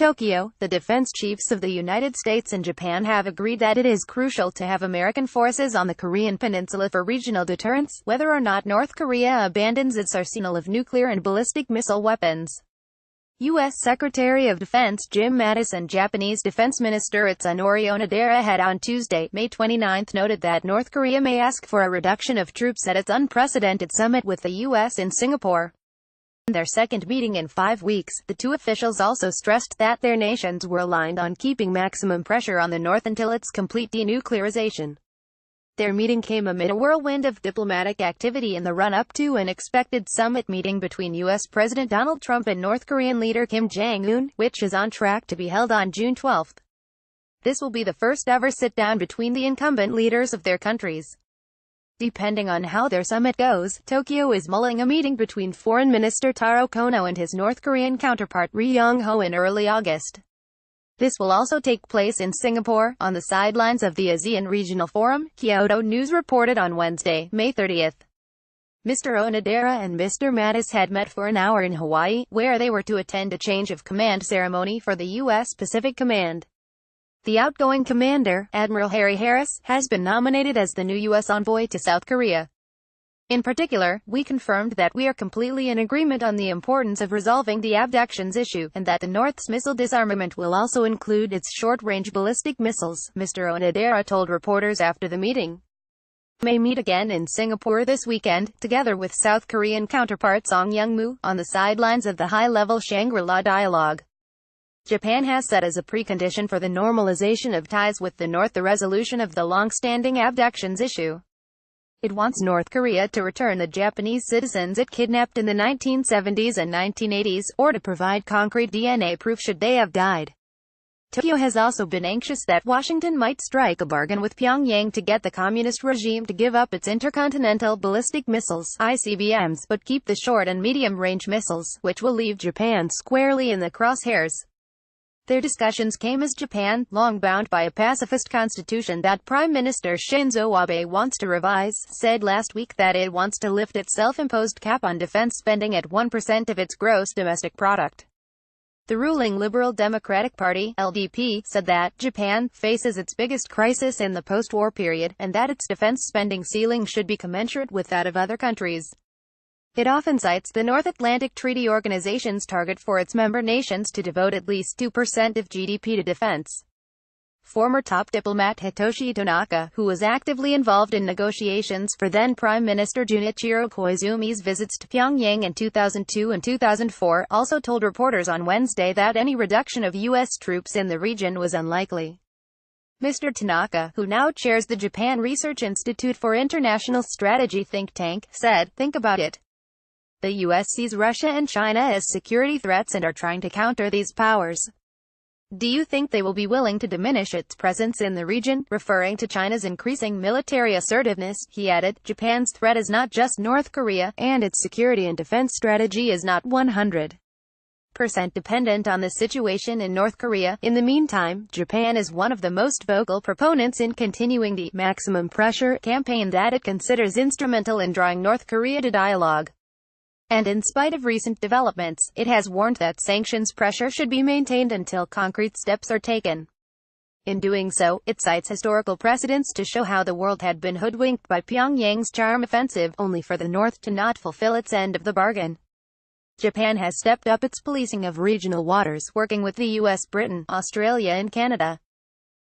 Tokyo, the defense chiefs of the United States and Japan have agreed that it is crucial to have American forces on the Korean peninsula for regional deterrence, whether or not North Korea abandons its arsenal of nuclear and ballistic missile weapons. U.S. Secretary of Defense Jim Mattis and Japanese Defense Minister Itsunori Onodera had on Tuesday, May 29, noted that North Korea may ask for a reduction of troops at its unprecedented summit with the U.S. in Singapore. In their second meeting in 5 weeks, the two officials also stressed that their nations were aligned on keeping maximum pressure on the North until its complete denuclearization. Their meeting came amid a whirlwind of diplomatic activity in the run-up to an expected summit meeting between U.S. President Donald Trump and North Korean leader Kim Jong-un, which is on track to be held on June 12. This will be the first ever sit-down between the incumbent leaders of their countries. Depending on how their summit goes, Tokyo is mulling a meeting between Foreign Minister Taro Kono and his North Korean counterpart Ri Yong-ho in early August. This will also take place in Singapore, on the sidelines of the ASEAN Regional Forum, Kyodo News reported on Wednesday, May 30. Mr. Onodera and Mr. Mattis had met for an hour in Hawaii, where they were to attend a change of command ceremony for the U.S. Pacific Command. The outgoing commander, Admiral Harry Harris, has been nominated as the new U.S. envoy to South Korea. In particular, we confirmed that we are completely in agreement on the importance of resolving the abductions issue, and that the North's missile disarmament will also include its short-range ballistic missiles, Mr. Onodera told reporters after the meeting. May meet again in Singapore this weekend, together with South Korean counterpart Song Young-moo, on the sidelines of the high-level Shangri-La dialogue. Japan has set as a precondition for the normalization of ties with the North the resolution of the long-standing abductions issue. It wants North Korea to return the Japanese citizens it kidnapped in the 1970s and 1980s, or to provide concrete DNA proof should they have died. Tokyo has also been anxious that Washington might strike a bargain with Pyongyang to get the communist regime to give up its intercontinental ballistic missiles, ICBMs, but keep the short and medium-range missiles, which will leave Japan squarely in the crosshairs. Their discussions came as Japan, long bound by a pacifist constitution that Prime Minister Shinzo Abe wants to revise, said last week that it wants to lift its self-imposed cap on defense spending at 1% of its gross domestic product. The ruling Liberal Democratic Party, LDP, said that Japan faces its biggest crisis in the post-war period, and that its defense spending ceiling should be commensurate with that of other countries. It often cites the North Atlantic Treaty Organization's target for its member nations to devote at least 2% of GDP to defense. Former top diplomat Hitoshi Tanaka, who was actively involved in negotiations for then Prime Minister Junichiro Koizumi's visits to Pyongyang in 2002 and 2004, also told reporters on Wednesday that any reduction of U.S. troops in the region was unlikely. Mr. Tanaka, who now chairs the Japan Research Institute for International Strategy think tank, said, "Think about it. The U.S. sees Russia and China as security threats and are trying to counter these powers. Do you think they will be willing to diminish its presence in the region?" Referring to China's increasing military assertiveness, he added, "Japan's threat is not just North Korea, and its security and defense strategy is not 100% dependent on the situation in North Korea. In the meantime, Japan is one of the most vocal proponents in continuing the maximum pressure campaign that it considers instrumental in drawing North Korea to dialogue. And in spite of recent developments, it has warned that sanctions pressure should be maintained until concrete steps are taken. In doing so, it cites historical precedents to show how the world had been hoodwinked by Pyongyang's charm offensive, only for the North to not fulfill its end of the bargain. Japan has stepped up its policing of regional waters, working with the U.S., Britain, Australia and Canada.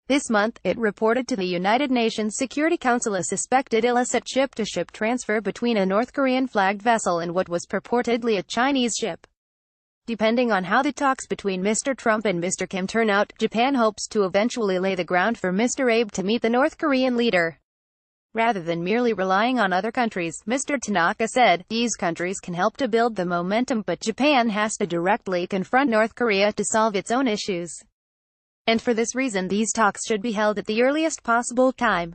This month, it reported to the United Nations Security Council a suspected illicit ship-to-ship transfer between a North Korean-flagged vessel and what was purportedly a Chinese ship. Depending on how the talks between Mr. Trump and Mr. Kim turn out, Japan hopes to eventually lay the ground for Mr. Abe to meet the North Korean leader. Rather than merely relying on other countries, Mr. Tanaka said, these countries can help to build the momentum, but Japan has to directly confront North Korea to solve its own issues. And for this reason these talks should be held at the earliest possible time.